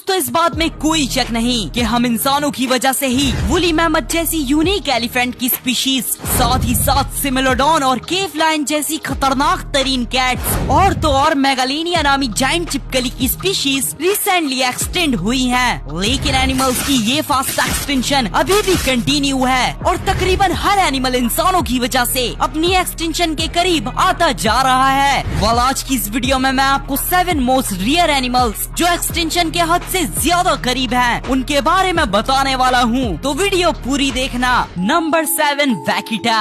दोस्तों इस बात में कोई शक नहीं कि हम इंसानों की वजह से ही वुली मैमथ जैसी यूनिक एलिफेंट की स्पीशीज, साथ ही साथ सिमिलोडॉन और केव लायन जैसी खतरनाक तरीन कैट्स और तो और मेगालिनिया नामी जायंट चिपकली की स्पीशीज रिसेंटली एक्सटेंड हुई हैं। लेकिन एनिमल्स की ये फास्ट एक्सटेंशन अभी भी कंटिन्यू है और तकरीबन हर एनिमल इंसानों की वजह से अपनी एक्सटेंशन के करीब आता जा रहा है। वाल आज की इस वीडियो में मैं आपको 7 मोस्ट रियर एनिमल्स जो एक्सटेंशन के हद से ज्यादा करीब हैं, उनके बारे में बताने वाला हूँ, तो वीडियो पूरी देखना। नंबर 7 वैकिटा।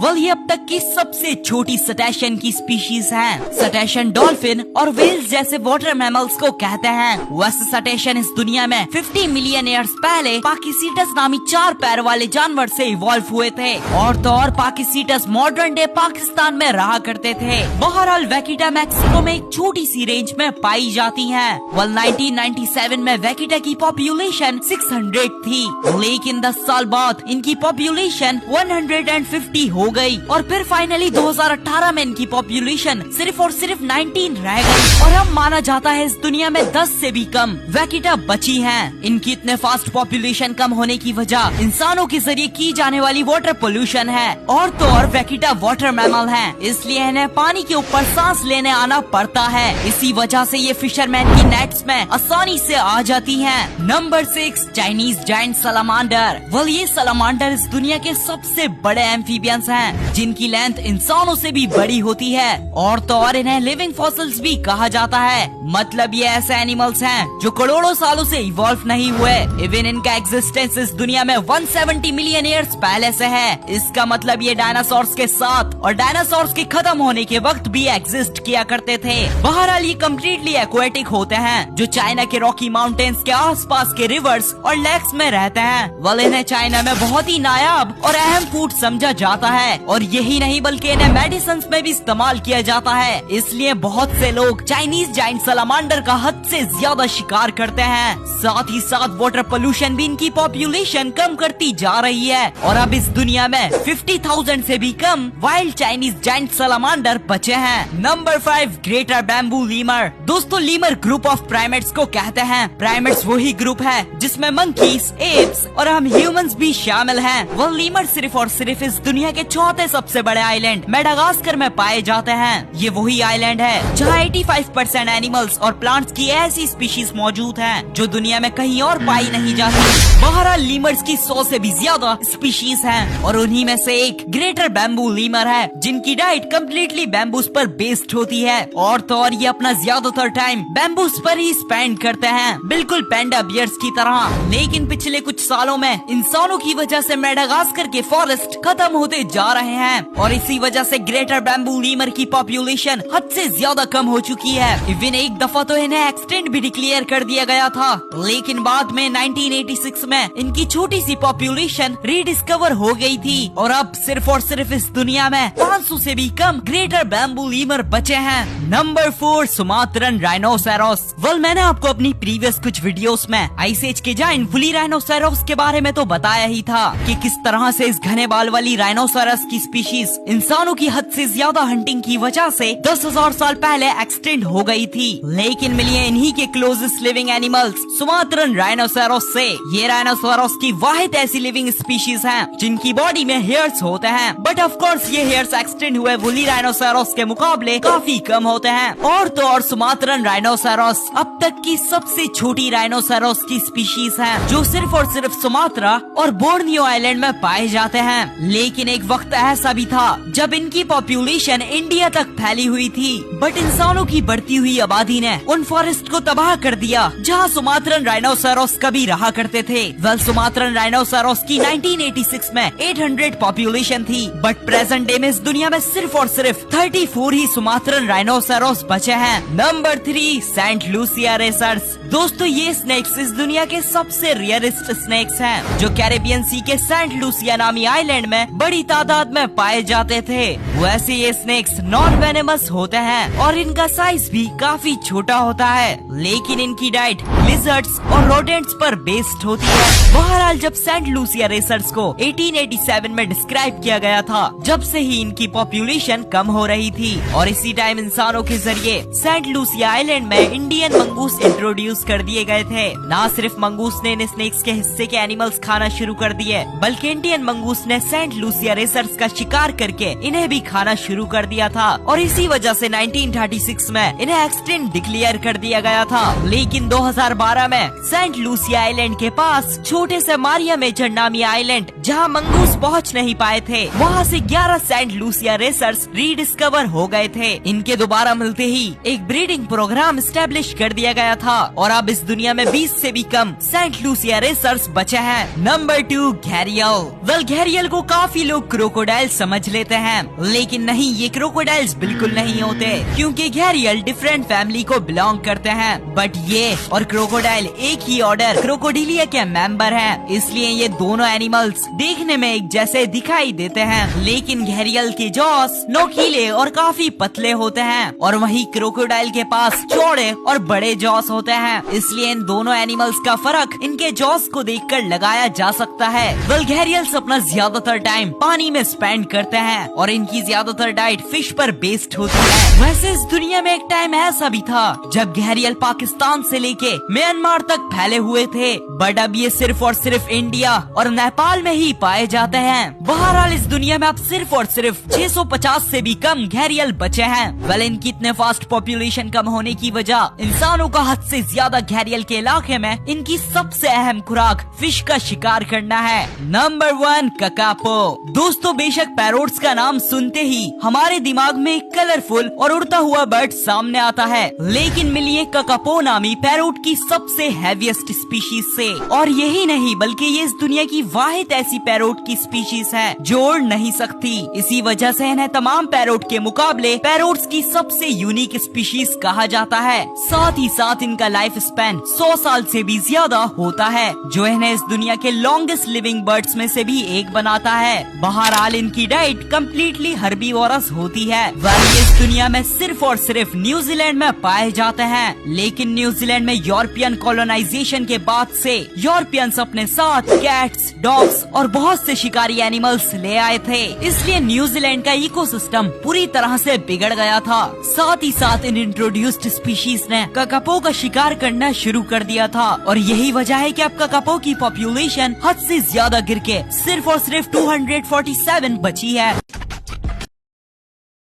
ये अब तक की सबसे छोटी सटैशियन की स्पीशीज है। सटैशियन डॉल्फिन और व्हेल्स जैसे वाटर मैमल्स को कहते हैं। वैसे सटैशियन इस दुनिया में 50 मिलियन ईयर्स पहले पाकिसीटस नामी 4 पैर वाले जानवर से इवॉल्व हुए थे और तो और पाकिसीटस मॉडर्न डे पाकिस्तान में रहा करते थे। बहरहाल वैकिटा मैक्सिको में एक छोटी सी रेंज में पाई जाती है। 1997 में वैकिटा की पॉपुलेशन 600 थी, लेकिन 10 साल बाद इनकी पॉपुलेशन 150 हो गई और फिर फाइनली 2018 में इनकी पॉपुलेशन सिर्फ और सिर्फ 19 रह गई और अब माना जाता है इस दुनिया में 10 से भी कम वैकिटा बची हैं। इनकी इतने फास्ट पॉपुलेशन कम होने की वजह इंसानों के जरिए की जाने वाली वाटर पोल्यूशन है और तो और वैकिटा वाटर मैमल हैं, इसलिए इन्हें पानी के ऊपर सांस लेने आना पड़ता है। इसी वजह से ये फिशरमैन की नेट्स में आसानी से आ जाती हैं। Number 6 Chinese giant salamander. ये सलामांडर इस दुनिया के सबसे बड़े एम्फीबियंस हैं, जिनकी लेंथ इंसानों से भी बड़ी होती है और तो और इन्हें लिविंग फॉसिल्स भी कहा जाता है। मतलब ये ऐसे एनिमल्स हैं जो करोड़ों सालों से इवॉल्व नहीं हुए। इवन इनका एग्जिस्टेंस इस दुनिया में 170 मिलियन ईयर्स पहले से है। इसका मतलब ये डायनासोर्स के साथ और डायनासोर्स के खत्म होने के वक्त भी एग्जिस्ट किया करते थे। बहरहाल ये कम्प्लीटली एक्वेटिक होते हैं, जो चाइना के रॉकी माउंटेन्स के आसपास के रिवर्स और लेक्स में रहते हैं। इन्हें चाइना में बहुत ही नायाब और अहम फूड समझा जाता है और यही नहीं बल्कि इन्हें मेडिसिन में भी इस्तेमाल किया जाता है। इसलिए बहुत से लोग चाइनीज जायंट सलामांडर का हद से ज्यादा शिकार करते हैं। साथ ही साथ वाटर पोल्यूशन भी इनकी पॉपुलेशन कम करती जा रही है और अब इस दुनिया में 50,000 से भी कम वाइल्ड चाइनीज जायंट सलामांडर बचे हैं। Number 5 greater bamboo lemur. दोस्तों लीमर ग्रुप ऑफ प्राइमेट्स को कहते हैं। प्राइमेट्स वही ग्रुप है जिसमें मंकीज, एप्स और हम ह्यूमंस भी शामिल हैं। लीमर सिर्फ और सिर्फ इस दुनिया के चौथे सबसे बड़े आइलैंड मेडागास्कर में पाए जाते हैं। ये वही आइलैंड है जहाँ 85% एनिमल्स और प्लांट्स की ऐसी स्पीशीज मौजूद हैं जो दुनिया में कहीं और पाई नहीं जाती। बहरहाल लीमर्स की 100 से भी ज्यादा स्पीशीज हैं और उन्हीं में से एक ग्रेटर बैम्बू लीमर है, जिनकी डाइट कम्प्लीटली बैम्बूस पर बेस्ड होती है और तो और ये अपना ज्यादातर टाइम बैम्बूस पर ही स्पेंड करते हैं, बिल्कुल पैंडा बियर्स की तरह। लेकिन पिछले कुछ सालों में इंसानों की वजह से मेडागास्कर के फॉरेस्ट खत्म होते जा रहे हैं और इसी वजह से ग्रेटर बैम्बू लीमर की पॉपुलेशन हद से ज्यादा कम हो चुकी है। इवन एक दफा तो इन्हें एक्सटेंड भी डिक्लेयर कर दिया गया था, लेकिन बाद में 1986 में इनकी छोटी सी पॉपुलेशन रीडिस्कवर हो गई थी और अब सिर्फ और सिर्फ इस दुनिया में 500 से भी कम ग्रेटर बैम्बू लीमर बचे हैं। Number 4 Sumatran rhinoceros. मैंने आपको अपनी प्रीवियस कुछ वीडियोस में आइस एज के जायंट वुली राइनोसेरोस के बारे में तो बताया ही था कि किस तरह से इस घने बाल वाली राइनोसेरस की स्पीशीज इंसानों की हद से ज्यादा हंटिंग की वजह से 10,000 साल पहले एक्सटेंड हो गई थी। लेकिन मिलिए इन्हीं के closest living animals Sumatran rhinoceros से। ये राइनोसेरोस की वाहिद ऐसी लिविंग स्पीशीज हैं जिनकी बॉडी में हेयर्स होते हैं, बट ऑफ कोर्स ये हेयर्स एक्सटेंड हुए वुली राइनोसेरोस के मुकाबले काफी कम होते हैं। और तो और सुमात्रन राइनोसेरोस अब तक की सबसे छोटी राइनोसेरोस की स्पीशीज है, जो सिर्फ और सिर्फ सुमात्रा और बोर्नियो आइलैंड में पाए जाते हैं। लेकिन एक वक्त ऐसा भी था जब इनकी पॉपुलेशन इंडिया तक फैली हुई थी, बट इंसानों की बढ़ती हुई आबादी ने उन फॉरेस्ट को तबाह कर दिया जहां सुमात्रन राइनोसेरोस कभी रहा करते थे। सुमात्रन राइनोसेरोस की 1986 में 800 पॉपुलेशन थी, बट प्रेजेंट डे में इस दुनिया में सिर्फ और सिर्फ 34 ही सुमात्रन राइनोसेरोस बचे हैं। Number 3 Saint Lucia racers. दोस्तों ये स्नेक्स इस दुनिया के सबसे रेयरेस्ट स्नेक्स हैं, जो कैरेबियन सी के सेंट लूसिया नामी आइलैंड में बड़ी तादाद में पाए जाते थे। वैसे ये स्नेक्स नॉन वेनेमस होते हैं और इनका साइज भी काफी छोटा होता है, लेकिन इनकी डाइट लिजर्ड्स और रोडेंट्स पर बेस्ड होती है। बहरहाल जब सेंट लूसिया रेसर्स को 1887 में डिस्क्राइब किया गया था, जब से ही इनकी पॉपुलेशन कम हो रही थी और इसी टाइम इंसानों के जरिए सेंट लूसिया आइलैंड में इंडियन मंगूस इंट्रोड्यूस कर दिए गए थे। ना सिर्फ मंगूस ने इन स्नेक्स के हिस्से के एनिमल्स खाना शुरू कर दिए, बल्कि इंडियन मंगूस ने सेंट लूसिया रेसर्स का शिकार करके इन्हें भी खाना शुरू कर दिया था और इसी वजह से 1936 में इन्हें एक्सटिंक्ट डिक्लेयर कर दिया गया था। लेकिन 2012 में सेंट लूसिया आइलैंड के पास छोटे से मारिया मेजर नामी आइलैंड, जहां मंगूस पहुंच नहीं पाए थे, वहां से 11 सेंट लूसिया रेसर्स रीडिस्कवर हो गए थे। इनके दोबारा मिलते ही एक ब्रीडिंग प्रोग्राम स्टैब्लिश कर दिया गया था और अब इस दुनिया में 20 से भी कम सेंट लूसिया रेसर्स बचे हैं। नंबर 2, घैरियल। वेल, घैरियल को काफी लोग क्रोकोडाइल समझ लेते हैं, लेकिन नहीं, ये क्रोकोडाइल्स बिल्कुल नहीं होते, क्योंकि घैरियल डिफरेंट फैमिली को बिलोंग करते हैं। बट ये और क्रोकोडाइल एक ही ऑर्डर क्रोकोडिलिया के मेंबर हैं, इसलिए ये दोनों एनिमल्स देखने में एक जैसे दिखाई देते हैं। लेकिन घैरियल के जॉस नोकीले और काफी पतले होते हैं और वहीं क्रोकोडाइल के पास चौड़े और बड़े जॉस होते हैं, इसलिए इन दोनों एनिमल्स का फर्क इनके जॉस को देखकर लगाया जा सकता है। वेल, घैरियल्स अपना ज्यादातर टाइम पानी में स्पेंड करते हैं और इनकी ज्यादातर डाइट फिश पर बेस्ड होती है। वैसे इस दुनिया में एक टाइम ऐसा भी था जब घैरियल पाकिस्तान से लेके म्यांमार तक फैले हुए थे, बट अब ये सिर्फ और सिर्फ इंडिया और नेपाल में ही पाए जाते हैं। बहरहाल इस दुनिया में अब सिर्फ और सिर्फ 650 से भी कम घैरियल बचे हैं। वेल, इनकी इतने फास्ट पॉपुलेशन कम होने की वजह इंसानों का हद से ज्यादा घैरियल के इलाके में इनकी सबसे अहम खुराक फिश का शिकार करना है। नंबर 1, ककापो। दोस्तों, बेशक पैरोट्स का नाम सुनते ही हमारे दिमाग में एक कलरफुल और उड़ता हुआ बर्ड सामने आता है, लेकिन मिलिए ककापो नामी पैरोट की सबसे हैवीएस्ट स्पीशीज से। और यही नहीं, बल्कि ये इस दुनिया की वाहिद ऐसी पैरोट की स्पीशीज है जो उड़ नहीं सकती। इसी वजह से इन्हें तमाम पैरोट के मुकाबले पैरोट्स की सबसे यूनिक स्पीशीज कहा जाता है। साथ ही साथ इनका लाइफ स्पैन 100 साल से भी ज्यादा होता है, जो इन्हें इस दुनिया के लॉन्गेस्ट लिविंग बर्ड्स में से भी एक बनाता है। बहरहाल इनकी डाइट कम्प्लीटली हर्बीवोरस होती है। वह इस दुनिया में सिर्फ और सिर्फ न्यूजीलैंड में पाए जाते हैं, लेकिन न्यूजीलैंड में यूरोपियन कॉलोनाइजेशन के बाद से यूरोपियंस अपने साथ कैट्स, डॉग्स और बहुत से शिकारी एनिमल्स ले आए थे, इसलिए न्यूजीलैंड का इकोसिस्टम पूरी तरह से बिगड़ गया था। साथ ही साथ इन इंट्रोड्यूस्ड स्पीशीज ने ककापो का शिकार करना शुरू कर दिया था और यही वजह है कि अब ककापो की पॉपुलेशन हद से ज्यादा गिर के सिर्फ और सिर्फ 247 बची है।